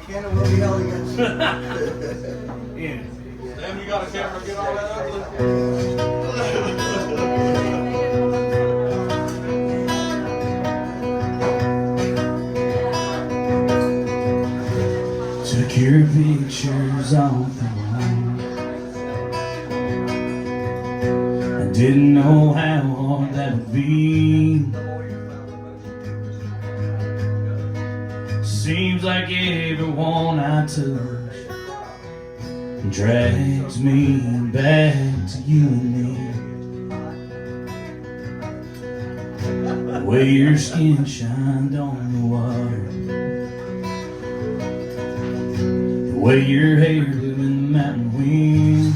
Canada will be held against you. Yeah. Damn, you got a camera, get all that ugly. Took your pictures off the wall. I didn't know how hard that would be. Seems like everyone I touch drags me back to you and me. The way your skin shined on the water, the way your hair blew in the mountain wind.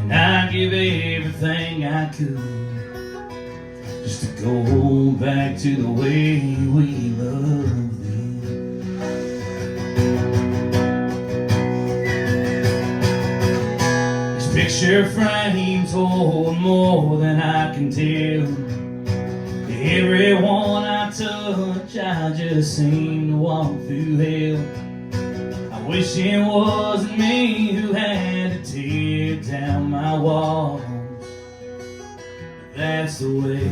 And I'd give everything I could just to go back to the way we loved then. These picture frames hold more than I can tell. Everyone I touch, I just seem to walk through hell. I wish it wasn't me who had to tear down my walls. That's the way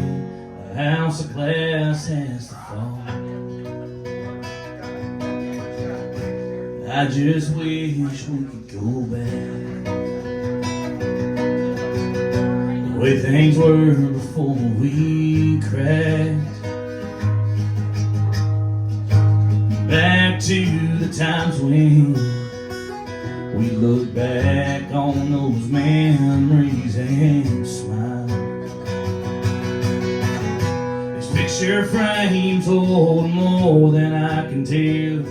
a house of glass has to fall. I just wish we could go back the way things were before we crashed. Back to the times when we look back on those memories and smile. Picture frames hold more than I can tell.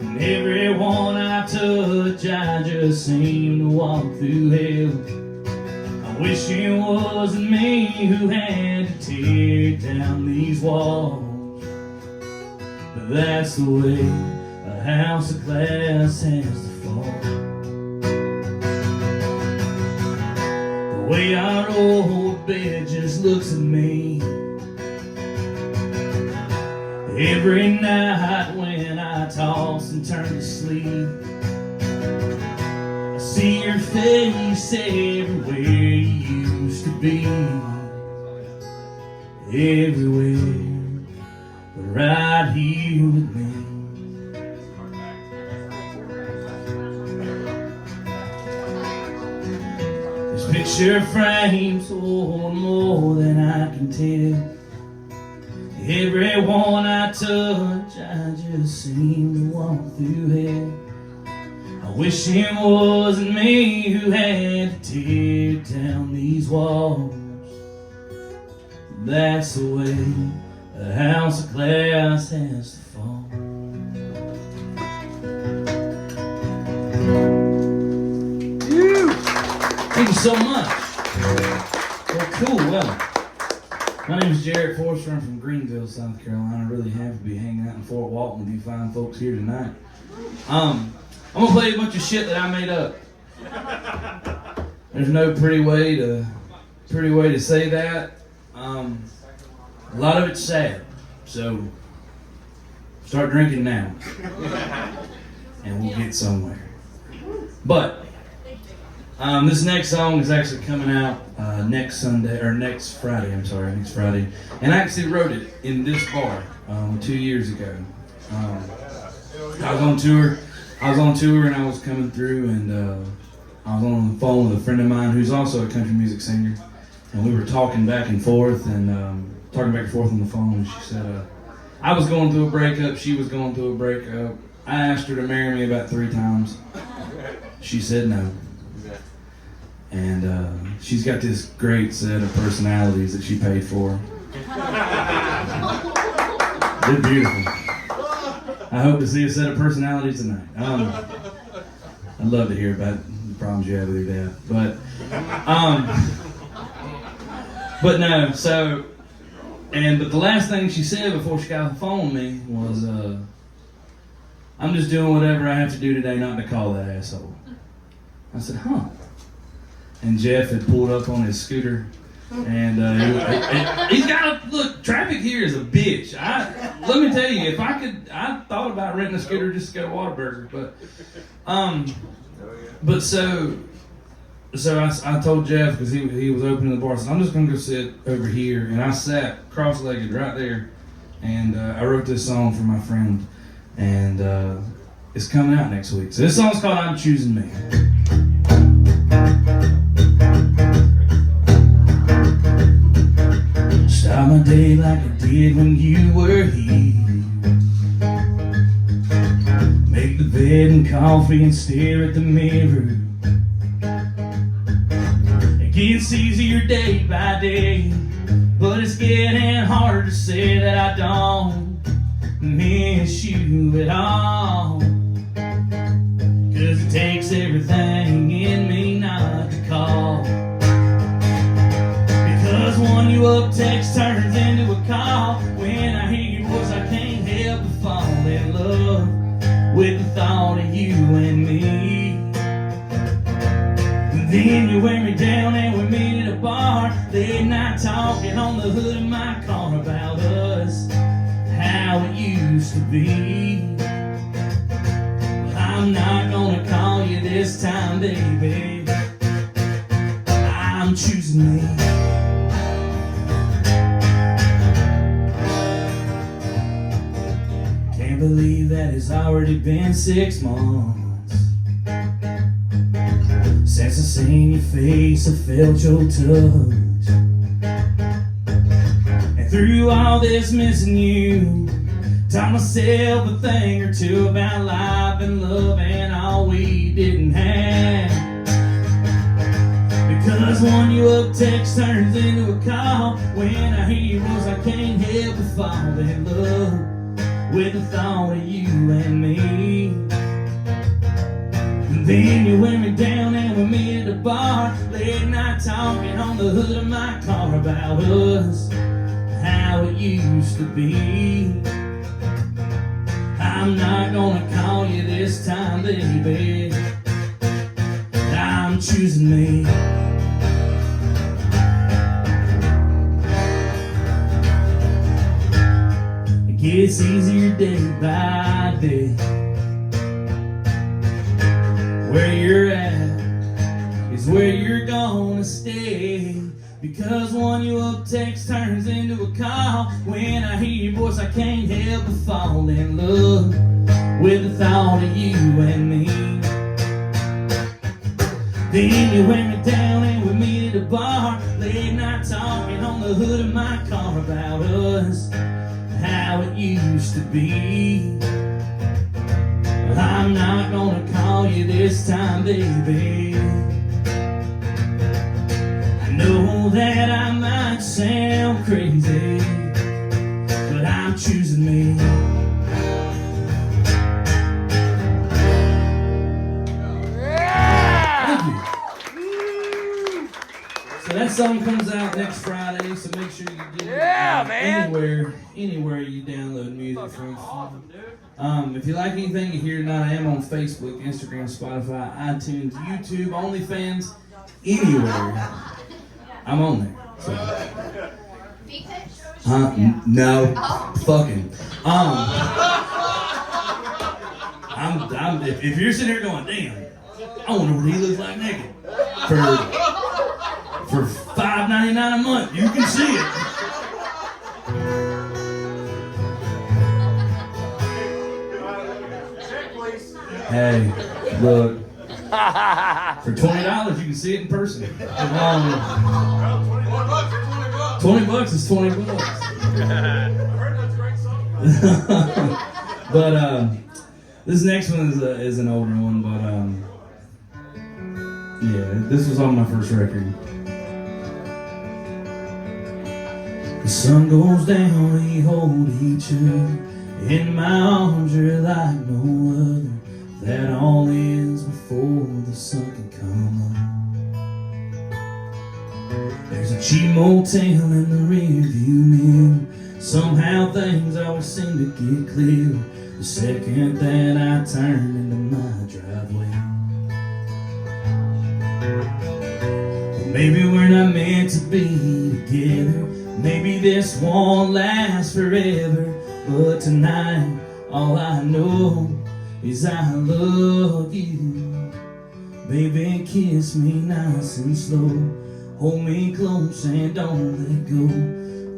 And everyone I touch, I just seem to walk through hell. I wish it wasn't me who had to tear down these walls. But that's the way a house of glass has to fall. The way our old bed just looks at me every night when I toss and turn to sleep. I see your face everywhere you used to be. Everywhere but right here with me. This picture frames hold more than I can tell. Everyone I touch, I just seem to walk through hell. I wish it wasn't me who had to tear down these walls. That's the way a house of glass has to fall. Thank you so much. Well, cool. Well, my name is Jarret Forrester. I'm from Greenville, South Carolina. Really happy to be hanging out in Fort Walton with you fine folks here tonight. I'm gonna play you a bunch of shit that I made up. There's no pretty way to say that. A lot of it's sad, so start drinking now, and we'll get somewhere. But this next song is actually coming out next Friday. Next Friday. And I actually wrote it in this bar 2 years ago. I was on tour, and I was coming through, and I was on the phone with a friend of mine who's also a country music singer, and we were talking back and forth on the phone. And she said, I was going through a breakup, she was going through a breakup. I asked her to marry me about 3 times. She said no. And she's got this great set of personalities that she paid for. They're beautiful. I hope to see a set of personalities tonight. I'd love to hear about the problems you have with your dad. But no, so, but the last thing she said before she got off the phone with me was, I'm just doing whatever I have to do today not to call that asshole. I said, huh? And Jeff had pulled up on his scooter And he's got look. Traffic here is a bitch. Let me tell you, if I could, I thought about renting a scooter just to go to Whataburger, but so I told Jeff because he was opening the bar. I said, I'm just gonna go sit over here, and I sat cross-legged right there, and I wrote this song for my friend, and it's coming out next week. So this song's called "I'm Choosing Me." Start my day like I did when you were here. Make the bed and coffee and stare at the mirror. It gets easier day by day, but it's getting harder to say that I don't miss you at all. 'Cause it takes everything in me not to call. Because one you up text turns into a call. When I hear your voice I can't help but fall in love with the thought of you and me. And then you wear me down and we meet at a bar. Late night talking on the hood of my car about us, how it used to be. Well, I'm not gonna call you this time, baby. I'm choosing me. Can't believe that it's already been 6 months since I seen your face, I felt your touch. And through all this missing you, taught myself a thing or two about life and love and all we didn't have. Because one you up text turns into a call. When I hear your voice I can't help but fall in love with the thought of you and me. And then you wear me down and we meet at the bar. Late night talking on the hood of my car about us, how it used to be. I'm not gonna call you this time, baby. I'm choosing me. It gets easier day by day. Where you're at is where you're gonna stay. Because one you up text turns into a call. When I hear your voice I can't help but fall in love with the thought of you and me. Then you wear me down and we meet at a bar. Late night talking on the hood of my car about us, how it used to be. Well, I'm not gonna call you this time, baby. I know that I might sound crazy, but I'm choosing me. Thank you. So that song comes out next Friday, so make sure you get it anywhere you download music from. If you like anything you hear tonight, I am on Facebook, Instagram, Spotify, iTunes, YouTube, OnlyFans, anywhere. I'm on there. So. No. Fucking. If you're sitting here going, damn, I wonder what he looks like naked. For $5.99 a month, you can see it. Hey, look. For $20, you can see it in person. $20 is $20. But this next one is an older one, but yeah, this was on my first record. The sun goes down, we hold each other. In my arms, you're like no other. That all ends before the sun can come up. There's a cheap motel in the rearview mirror. Somehow things always seem to get clear the second that I turn into my driveway. Maybe we're not meant to be together. Maybe this won't last forever. But tonight, all I know is I love you. Baby, kiss me nice and slow. Hold me close and don't let go.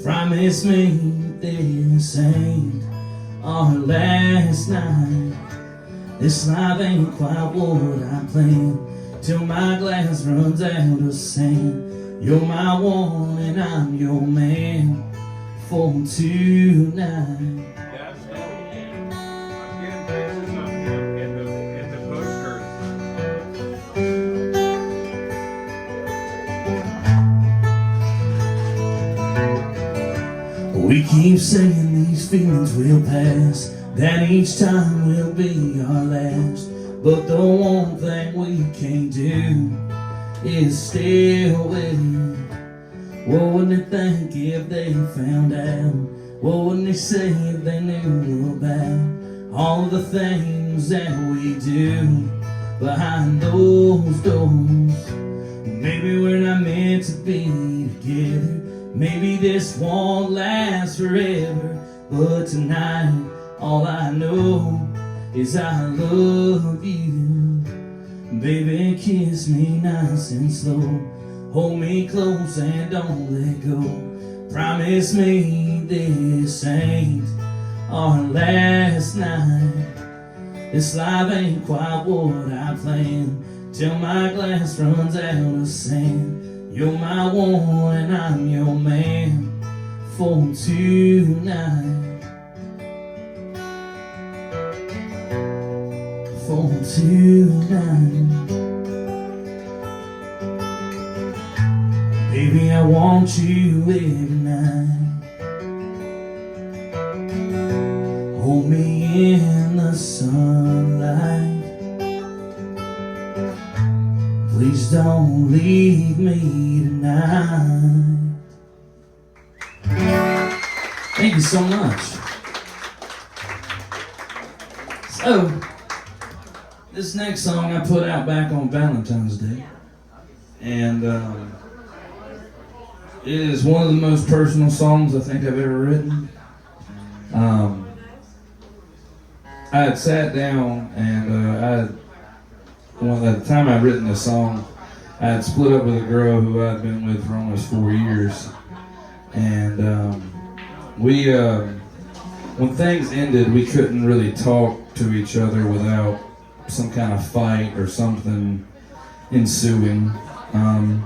Promise me this ain't our last night. This life ain't quite what I planned. Till my glass runs out of sand. You're my one and I'm your man for tonight. We keep saying these feelings will pass, that each time will be our last. But the one thing we can't do is stay away. What would they think if they found out? What would they say if they knew about all the things that we do behind those doors? Maybe we're not meant to be together. Maybe this won't last forever. But tonight, all I know is I love you. Baby, kiss me nice and slow. Hold me close and don't let go. Promise me this ain't our last night. This life ain't quite what I planned. Till my glass runs out of sand. You're my one and I'm your man for tonight. For tonight. Baby, I want you every night. Hold me in the sunlight. Please don't leave me tonight. Thank you so much. So, this next song I put out back on Valentine's Day. And it is one of the most personal songs I think I've ever written. I had sat down and at the time I'd written this song, I had split up with a girl who I'd been with for almost 4 years. And when things ended, we couldn't really talk to each other without some kind of fight or something ensuing. And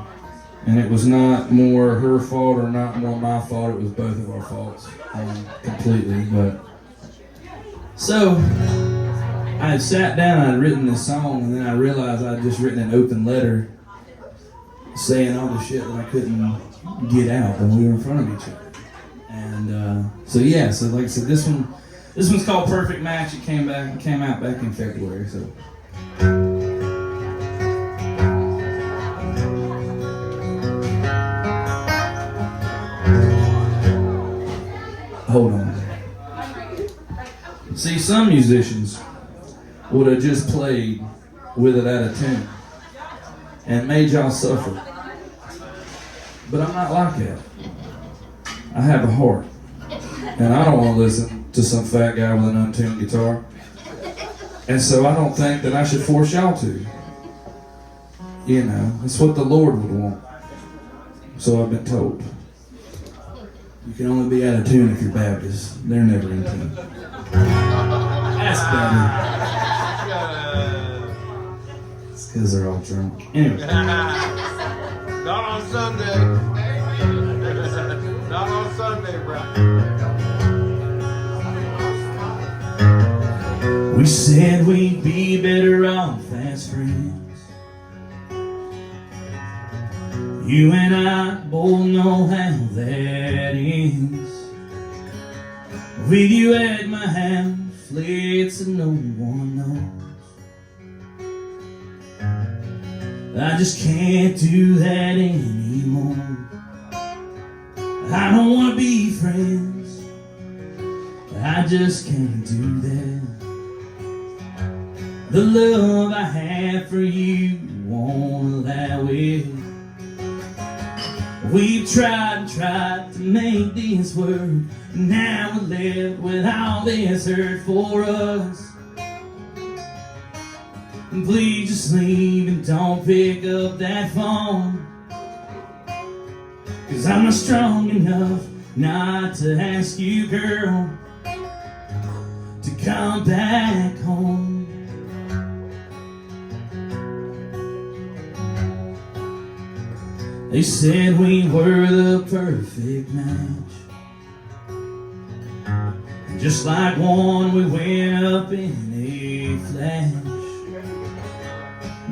it was not more her fault or not more my fault, it was both of our faults completely. But so I had sat down, I had written this song, and then I realized I had just written an open letter saying all the shit that I couldn't get out when we were in front of each other. And so like I said, this one's called Perfect Match. It came out back in February. So. Hold on. See, some musicians would have just played with it out of tune and made y'all suffer. But I'm not like that. I have a heart. And I don't want to listen to some fat guy with an untuned guitar. And so I don't think that I should force y'all to. You know, it's what the Lord would want. So I've been told. You can only be out of tune if you're Baptist. They're never in tune. That's better. It's because they're all drunk. Anyway. Not on Sunday. Not on Sunday, bro. We said we'd be better off as friends. You and I both know how that ends. With you at my house, it's so no one knows. I just can't do that anymore. I don't want to be friends. I just can't do that. The love I have for you won't allow it. We've tried and tried to make this work, and now we're left with all this hurt for us. And please just leave and don't pick up that phone, 'cause I'm not strong enough not to ask you, girl, to come back home. They said we were the perfect match, and just like one we went up in a flash.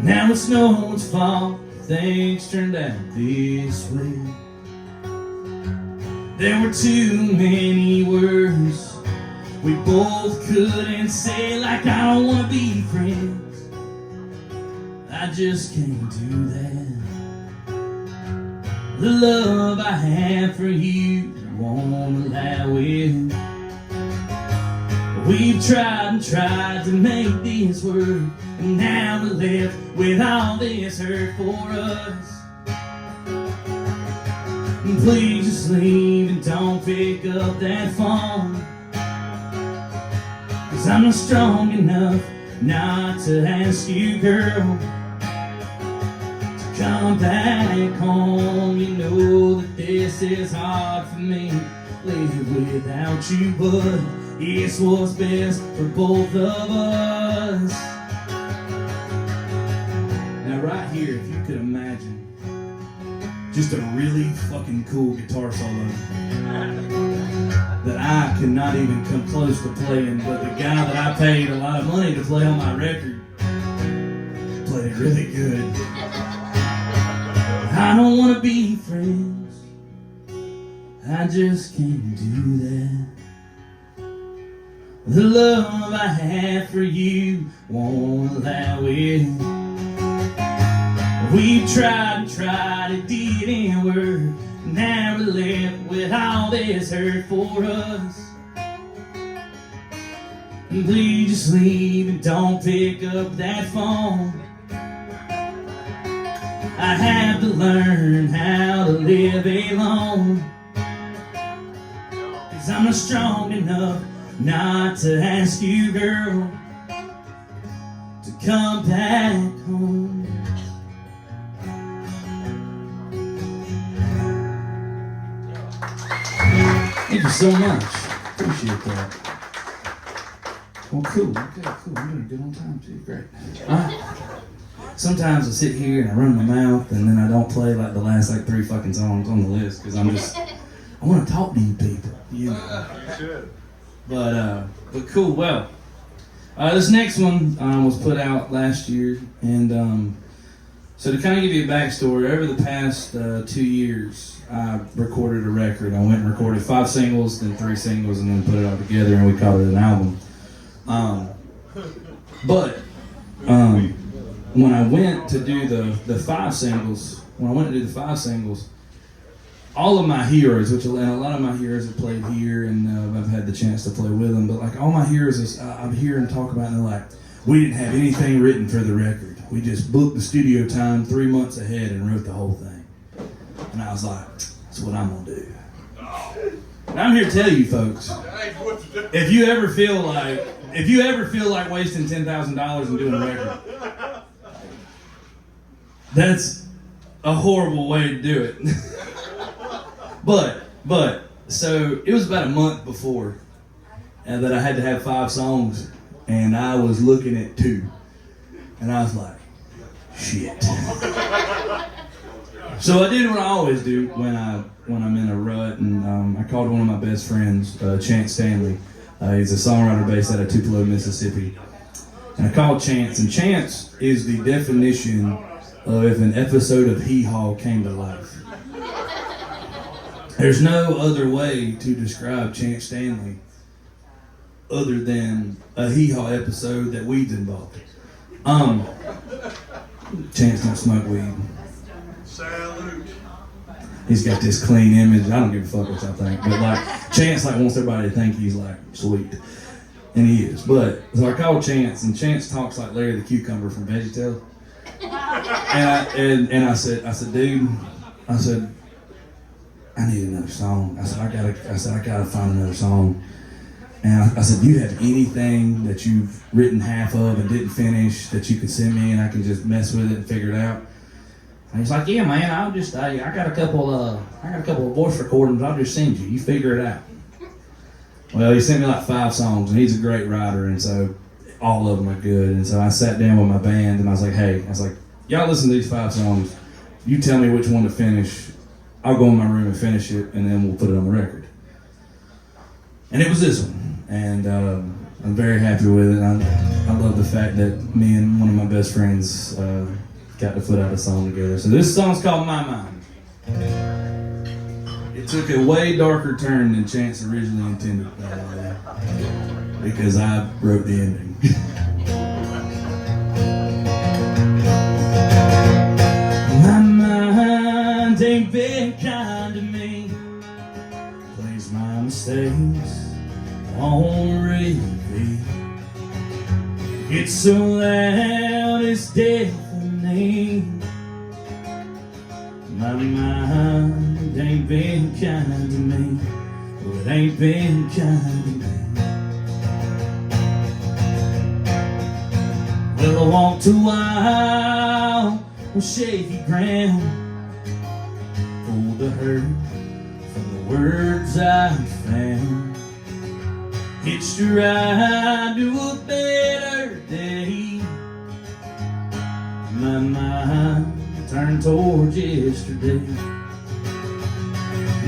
Now it's no one's fault things turned out this way. There were too many words we both couldn't say, like I don't wanna be friends, I just can't do that. The love I have for you won't allow it. We've tried and tried to make this work, and now we're left with all this hurt for us. And please just leave and don't pick up that phone, 'cause I'm not strong enough not to ask you, girl, come back home. You know that this is hard for me, live without you, but it's what's best for both of us. Now right here, if you could imagine just a really fucking cool guitar solo that I could not even come close to playing, but the guy that I paid a lot of money to play on my record played it really good. I don't want to be friends, I just can't do that. The love I have for you won't allow it. We've tried and tried, it didn't work. Now we're left with all this hurt for us. And please just leave and don't pick up that phone. I have to learn how to live alone, 'cause I'm not strong enough not to ask you, girl, to come back home. Thank you so much. Appreciate that. Well, cool. Okay, cool. I'm doing good on time too. Great. Sometimes I sit here and I run my mouth, and then I don't play like the last like 3 fucking songs on the list, because I want to talk to you people. You know. But cool. Well, this next one was put out last year, and so to kind of give you a backstory, over the past 2 years, I recorded a record. I went and recorded 5 singles, then 3 singles, and then put it all together, and we called it an album. When I went to do the 5 singles, all of my heroes, and a lot of my heroes have played here, and I've had the chance to play with them, but like all my heroes, I'm here and talk about, and they're like, we didn't have anything written for the record. We just booked the studio time 3 months ahead and wrote the whole thing. And I was like, that's what I'm gonna do. And I'm here to tell you folks, if you ever feel like wasting $10,000 and doing a record, that's a horrible way to do it. But so it was about a month before that I had to have 5 songs, and I was looking at 2, and I was like, shit. So I did what I always do when I'm in a rut, and I called one of my best friends, Chance Stanley. He's a songwriter based out of Tupelo, Mississippi. And I called Chance, and Chance is the definition of if an episode of Hee Haw came to life. There's no other way to describe Chance Stanley other than a Hee Haw episode that weed's involved. Chance don't smoke weed. Salute. He's got this clean image. I don't give a fuck what y'all think, but like Chance like wants everybody to think he's like sweet, and he is. But so I called Chance, and Chance talks like Larry the Cucumber from VeggieTales. And I said, dude, I need another song. I said, I gotta find another song. And I said, do you have anything that you've written half of and didn't finish that you could send me and I can just mess with it and figure it out? And he's like, yeah, man, I got a couple of voice recordings. I'll just send you. You figure it out. Well, he sent me like 5 songs, and he's a great writer, and so all of them are good. And so I sat down with my band, and I was like, y'all listen to these 5 songs. You tell me which one to finish. I'll go in my room and finish it, and then we'll put it on the record. And it was this one, and I'm very happy with it. I love the fact that me and one of my best friends got to put out a song together. So this song's called My Mind. It took a way darker turn than Chance originally intended, because I wrote the ending. My mind ain't been kind to me, plays my mistakes on repeat. It's so loud it's deafening. My mind ain't been kind to me. Well, it ain't been kind to me. Well, I walked a while on shaky ground, full the hurt from the words I found. Hitched a ride to a better day. My mind turned towards yesterday.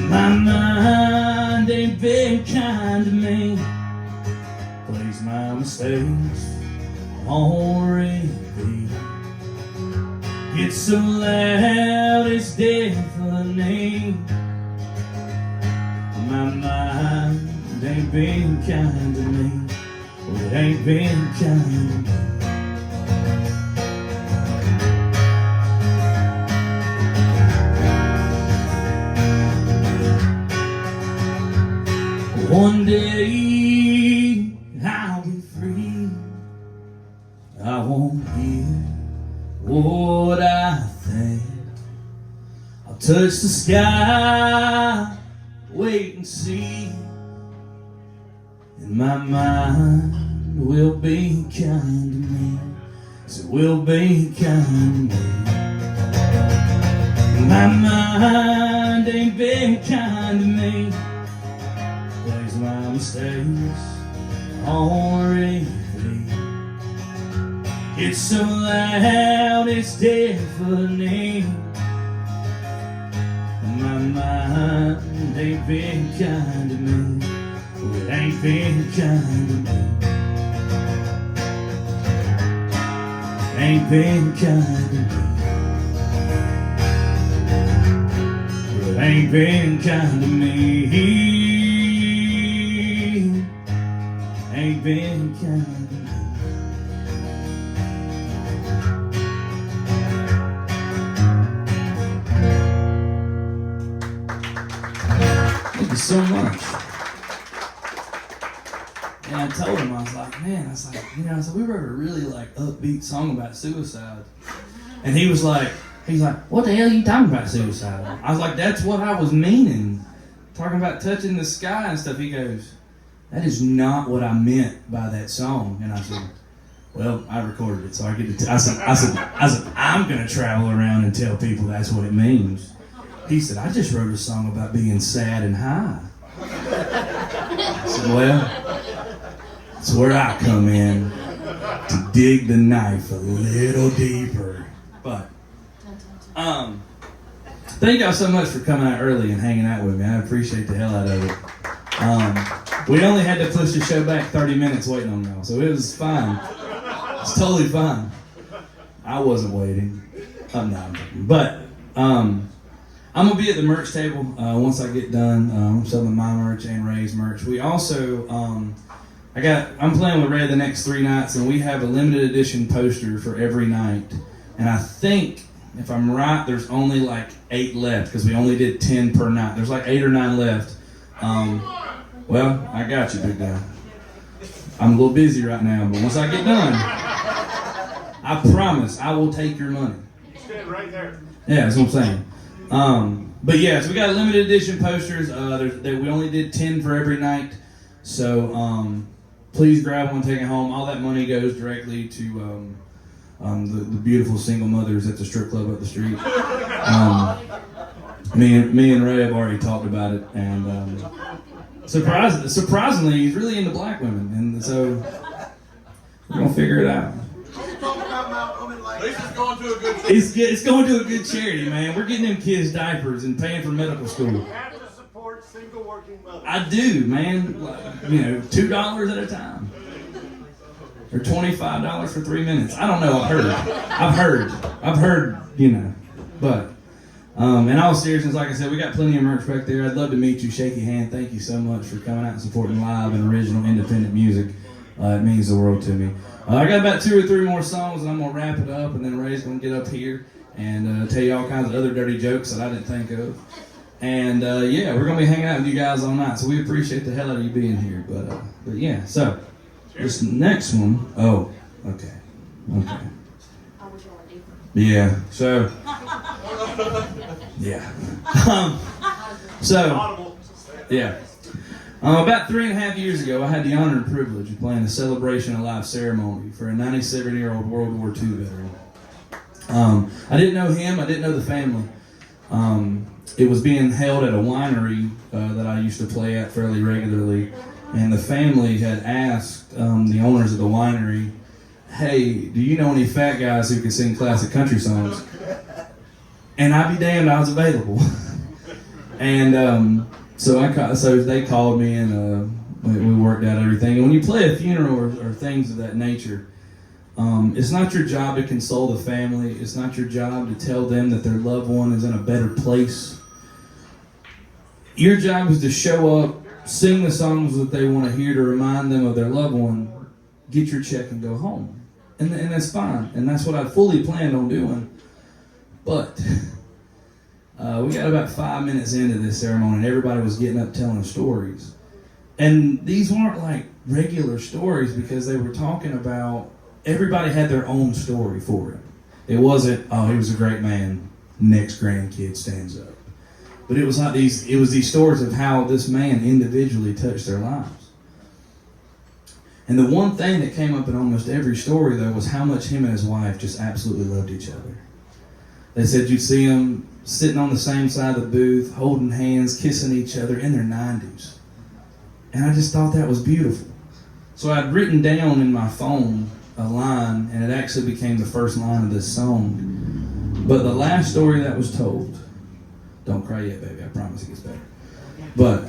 My mind ain't been kind to me, plays my mistakes on repeat. It's so loud it's deafening. My mind ain't been kind to me. Well, it ain't been kind to me. One day I'll be free. I won't hear what I think. I'll touch the sky, wait and see. And my mind will be kind to me. Yes, it will be kind to me. My mind ain't been kind to me, plays my mistakes on repeat. It's so loud it's deafening. My mind ain't been kind to me. Well, it ain't been kind to me. Ain't been kind to me. Well, it ain't been kind to me. Ain't been kind to me. Thank you so much. And I told him, I was like, we wrote a really upbeat song about suicide. And he's like, what the hell are you talking about suicide? I was like, that's what I was meaning. Talking about touching the sky and stuff. He goes, that is not what I meant by that song. And I said, well, I recorded it, so I get to I said, I'm gonna travel around and tell people that's what it means. He said, I just wrote a song about being sad and high. I said, well, it's where I come in to dig the knife a little deeper. But thank y'all so much for coming out early and hanging out with me. I appreciate the hell out of it. We only had to push the show back 30 minutes waiting on y'all, so it was fine. It's totally fine. I wasn't waiting. I'm not. But I'm gonna be at the merch table once I get done. I'm selling my merch and Ray's merch. We also I'm playing with Ray the next 3 nights, and we have a limited edition poster for every night. And I think, if I'm right, there's only 8 left, because we only did 10 per night. There's 8 or 9 left. Well, I got you, big guy. I'm a little busy right now, but once I get done, I promise I will take your money. You stand right there. Yeah, that's what I'm saying. But yeah, so we got limited edition posters. We only did 10 for every night. So please grab one, take it home. All that money goes directly to the beautiful single mothers at the strip club up the street. Me and Ray have already talked about it, and surprisingly, he's really into black women, and so we're gonna figure it out. Lisa's going to a good charity. It's going to a good charity, man. We're getting them kids diapers and paying for medical school. You have to support single working mothers. I do, man. $2 at a time. Or $25 for 3 minutes. I don't know. I've heard. But in all seriousness, like I said, we got plenty of merch back there. I'd love to meet you, shake your hand. Thank you so much for coming out and supporting live and original independent music. It means the world to me. I got about 2 or 3 more songs, and I'm gonna wrap it up, and then Ray's gonna get up here and tell you all kinds of other dirty jokes that I didn't think of. And yeah, we're gonna be hanging out with you guys all night, so we appreciate the hell out of you being here. But yeah, so this next one. Oh, okay. Yeah. So. Yeah. Yeah. About 3.5 years ago, I had the honor and privilege of playing a celebration of life ceremony for a 97-year-old World War II veteran. I didn't know him. I didn't know the family. It was being held at a winery that I used to play at fairly regularly, and the family had asked the owners of the winery, "Hey, do you know any fat guys who can sing classic country songs?" And I'd be damned, I was available. And so they called me, and we worked out everything. And when you play a funeral or things of that nature, it's not your job to console the family. It's not your job to tell them that their loved one is in a better place. Your job is to show up, sing the songs that they want to hear to remind them of their loved one, get your check and go home. And that's fine. And that's what I fully planned on doing. But we got about 5 minutes into this ceremony, and everybody was getting up telling stories. And these weren't like regular stories, because they were talking about, everybody had their own story for him. It wasn't, oh, he was a great man, next grandkid stands up. But it was these stories of how this man individually touched their lives. And the one thing that came up in almost every story, though, was how much him and his wife just absolutely loved each other. They said you'd see them sitting on the same side of the booth, holding hands, kissing each other in their 90s. And I just thought that was beautiful. So I'd written down in my phone a line, and it actually became the first line of this song. But the last story that was told, don't cry yet, baby, I promise it gets better. But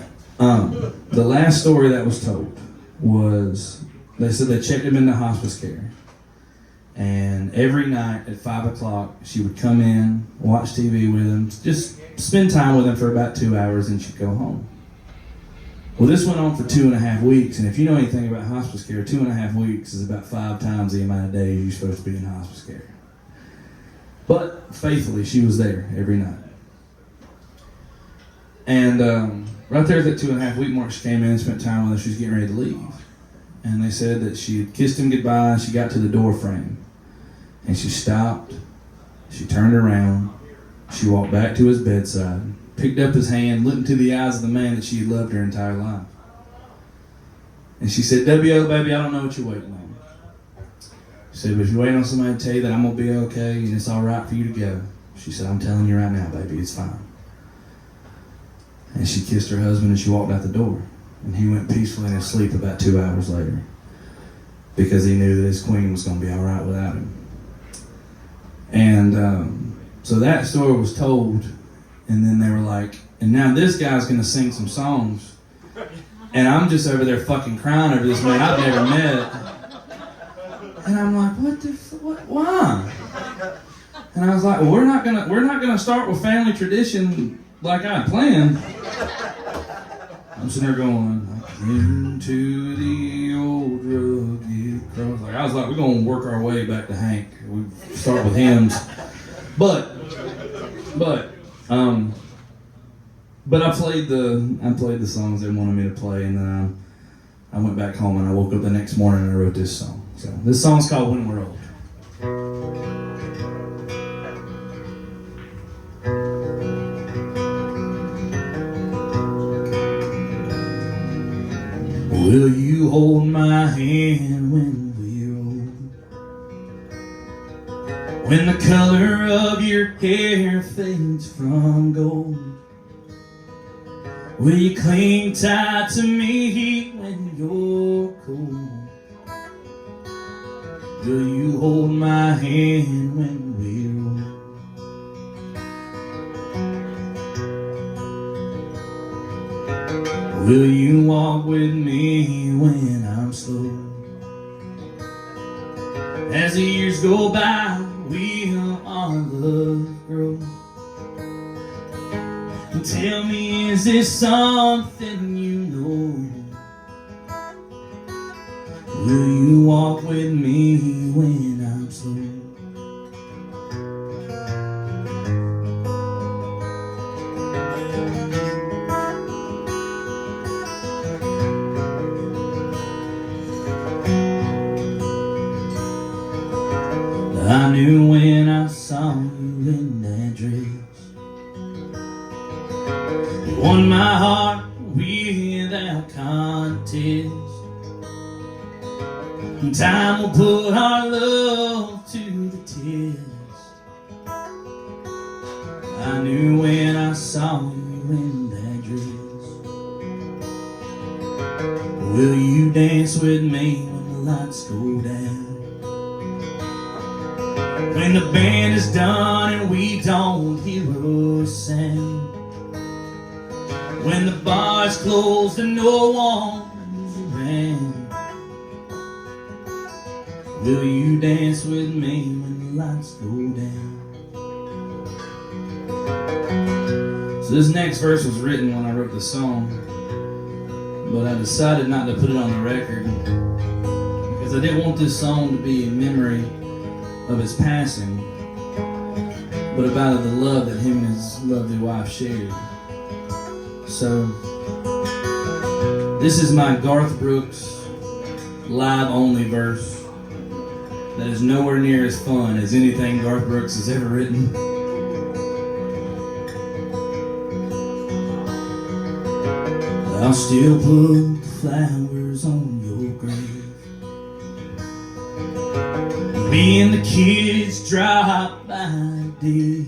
the last story that was told was, they said they checked him into hospice care. And every night at 5 o'clock, she would come in, watch TV with him, just spend time with him for about 2 hours, and she'd go home. Well, this went on for 2.5 weeks, and if you know anything about hospice care, 2.5 weeks is about 5 times the amount of days you're supposed to be in hospice care. But faithfully, she was there every night. And right there at that 2.5 week mark, she came in and spent time with him. She was getting ready to leave. And they said that she had kissed him goodbye, and she got to the door frame. And she stopped, she turned around, she walked back to his bedside, picked up his hand, looked into the eyes of the man that she had loved her entire life. And she said, "W.O., baby, I don't know what you're waiting on." She said, "But if you're waiting on somebody to tell you that I'm going to be okay and it's all right for you to go." She said, "I'm telling you right now, baby, it's fine." And she kissed her husband, and she walked out the door. And he went peacefully in his sleep about 2 hours later, because he knew that his queen was going to be all right without him. And so that story was told, and then they were like, and now this guy's going to sing some songs, and I'm just over there fucking crying over this man I've never met. And I'm like, why? And I was like, well, we're not gonna start with family tradition like I planned. I'm sitting there going, into the old rugged cross. I was like, we're gonna work our way back to Hank. We start with hymns, but I played the songs they wanted me to play, and then I went back home, and I woke up the next morning and I wrote this song. So this song's called "When We're Old." Will you hold my hand when we're old? When the color of your hair fades from gold, will you cling tight to me when you're cold? Will you hold my hand when we're old? Will you walk with me when I'm slow? As the years go by, will our love grow? And tell me, is this something you know? Will you walk with me when I'm slow? I knew when I saw you in that dress, you won my heart without contest. And time will put our love to the test. I knew when I saw you in that dress. Will you dance with me when the lights go down? When the band is done and we don't hear a sound, when the bar's closed and no one's around, will you dance with me when the lights go down? So this next verse was written when I wrote the song, but I decided not to put it on the record because I didn't want this song to be a memory of his passing, but about the love that him and his lovely wife shared. So this is my Garth Brooks live only verse that is nowhere near as fun as anything Garth Brooks has ever written. I'll still put flowers on your grave. Me and the kids drop by day.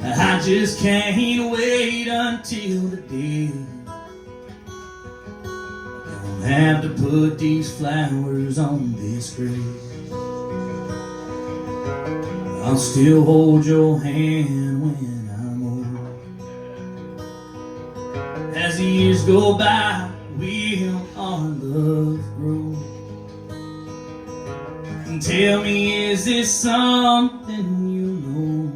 I just can't wait until the day don't have to put these flowers on this grave. I'll still hold your hand when I'm old. As the years go by, will our love grow? And tell me, is this something you know?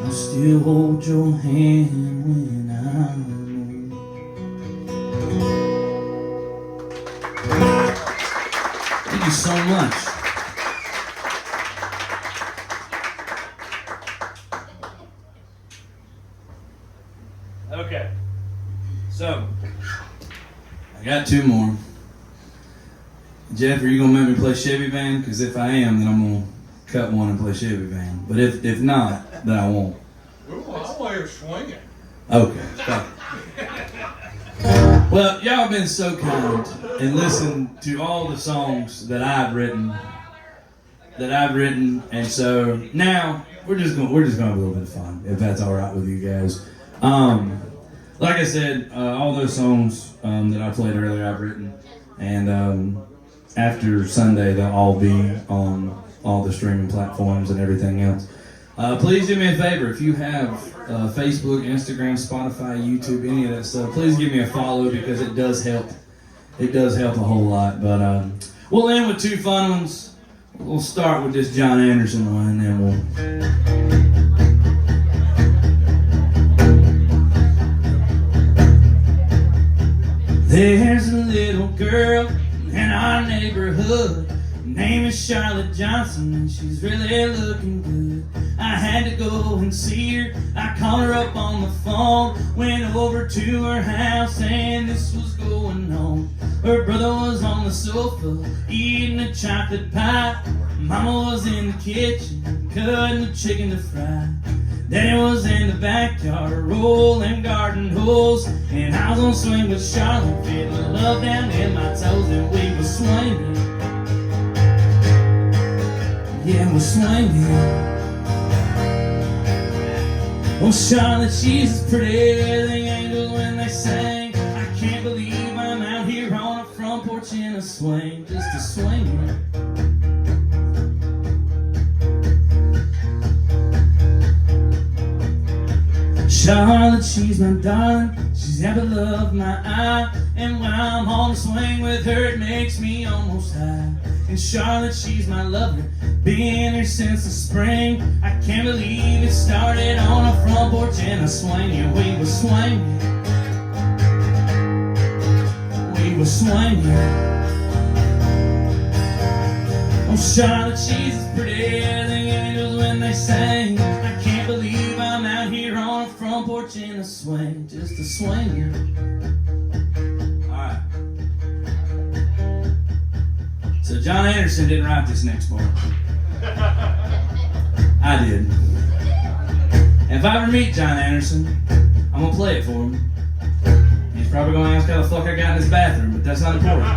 I'll still hold your hand when I'm old. Thank you so much. Okay, so I got two more. Jeff, are you gonna make me play Chevy Band? Because if I am, then I'm gonna cut one and play Chevy Band. But if not, then I won't. Ooh, I'll play her swinging. Okay. Well, y'all have been so kind and listened to all the songs that I've written, and so now we're just gonna have a little bit of fun, if that's all right with you guys. Like I said, all those songs that I played earlier, I've written, and after Sunday, they'll all be on all the streaming platforms and everything else. Please do me a favor, if you have Facebook, Instagram, Spotify, YouTube, any of that stuff, please give me a follow because it does help. It does help a whole lot. But we'll end with two fun ones. We'll start with this John Anderson one, and then we'll... There's a little girl in our neighborhood. Her name is Charlotte Johnson, and she's really looking good. I had to go and see her. I called her up on the phone, went over to her house, and this was going on. Her brother was on the sofa eating a chocolate pie. Mama was in the kitchen cutting the chicken to fry. Then it was in the backyard, rolling garden hose, and I was on swing with Charlotte, feeling love down in my toes, and we were swinging. Yeah, we're swinging. Oh, Charlotte, she's as pretty as the angels when they sang. I can't believe I'm out here on a front porch in a swing, just a swinging. Charlotte, she's my darling, she's the apple of my eye, and when I'm on the swing with her, it makes me almost high. And Charlotte, she's my lover, been here since the spring. I can't believe it started on a front porch in a swing, and we were swinging. We were swinging. Oh, Charlotte, she's as pretty as the angels when they sang. I can't believe I'm out here on a front porch in a swing, just a swinger. Alright. So John Anderson didn't write this next part. I did. And if I ever meet John Anderson, I'm gonna play it for him. He's probably gonna ask how the fuck I got in his bathroom, but that's not important.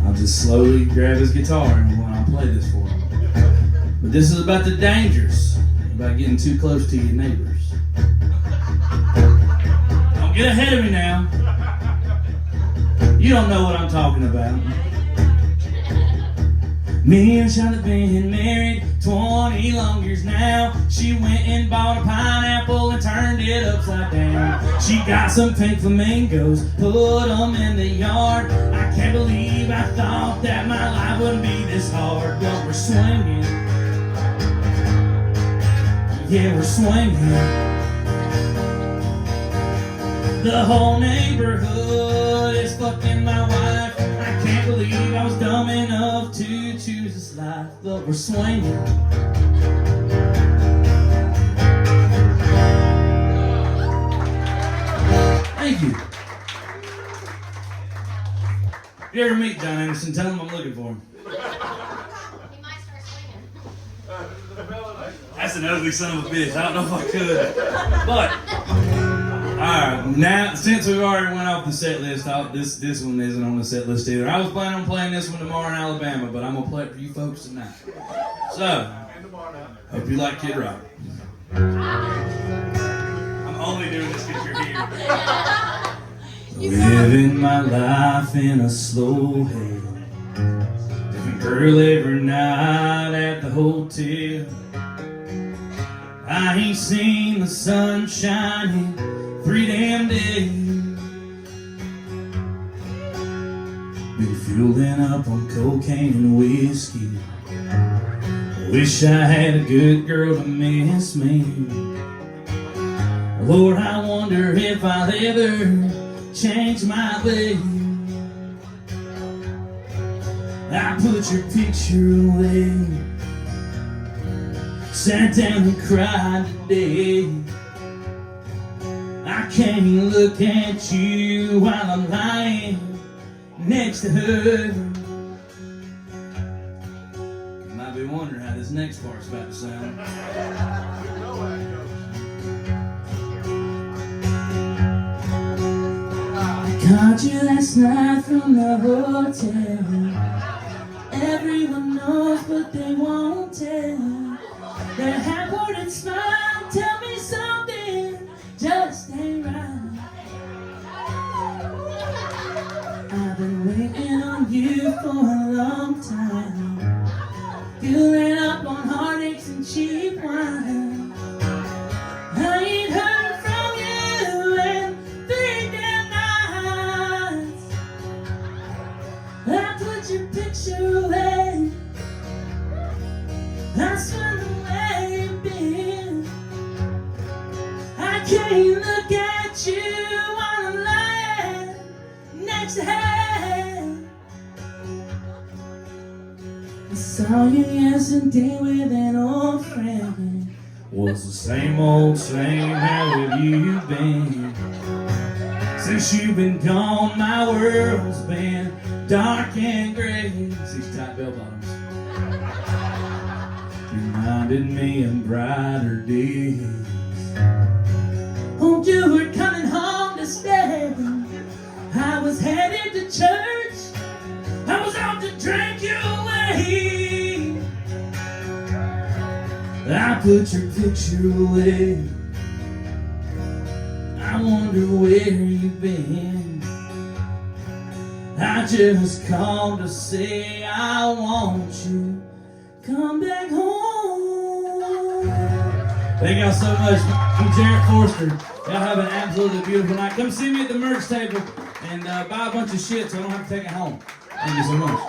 I'll just slowly grab his guitar and I'll play this for him. But this is about the dangers about getting too close to your neighbors. Don't get ahead of me now. You don't know what I'm talking about. Me and Charlotte been married 20 long years now. She went and bought a pineapple and turned it upside down. She got some pink flamingos, put them in the yard. I can't believe I thought that my life wouldn't be this hard. But we're swinging. Yeah, we're swinging. The whole neighborhood is fucking my wife. I can't believe I was dumb enough to choose this life, but we're swinging. Thank you. If you ever meet John Anderson, tell him I'm looking for him. He might start swinging. That's an ugly son of a bitch. I don't know if I could. But, alright, now, since we've already went off the set list, this one isn't on the set list either. I was planning on playing this one tomorrow in Alabama, but I'm going to play it for you folks tonight. So, hope you like Kid Rock. I'm only doing this because you're here. Living my life in a slow haze. Different girl every night at the hotel. I ain't seen the sun shining 3 damn days. Been fueling up on cocaine and whiskey. Wish I had a good girl to miss me. Lord, I wonder if I'll ever change my ways. I put your picture away. Sat down and cried today. I can't look at you while I'm lying next to her. You might be wondering how this next part's about to sound. I called you last night from the hotel. Everyone knows but they won't tell. That half-hearted smile, tell me something just ain't right. I've been waiting on you for a long time, fueling up on heartaches and cheap wine. I ain't heard from you in 3 damn nights. I put your picture away. I swear the way you've been. I can't look at you while I'm lying next to her. I saw you yesterday with an old friend. Was the same old same, how have you been? Since you've been gone, my world's been dark and gray. 6 tight bell bottoms. reminded me of brighter days. Oh, you were coming home to stay. I was headed to church. I was out to drink you away. I put your picture away. I wonder where you've been. I just called to say I want you. Come back home. Thank y'all so much. I'm Jarret Forrester. Y'all have an absolutely beautiful night. Come see me at the merch table and buy a bunch of shit so I don't have to take it home. Thank you so much.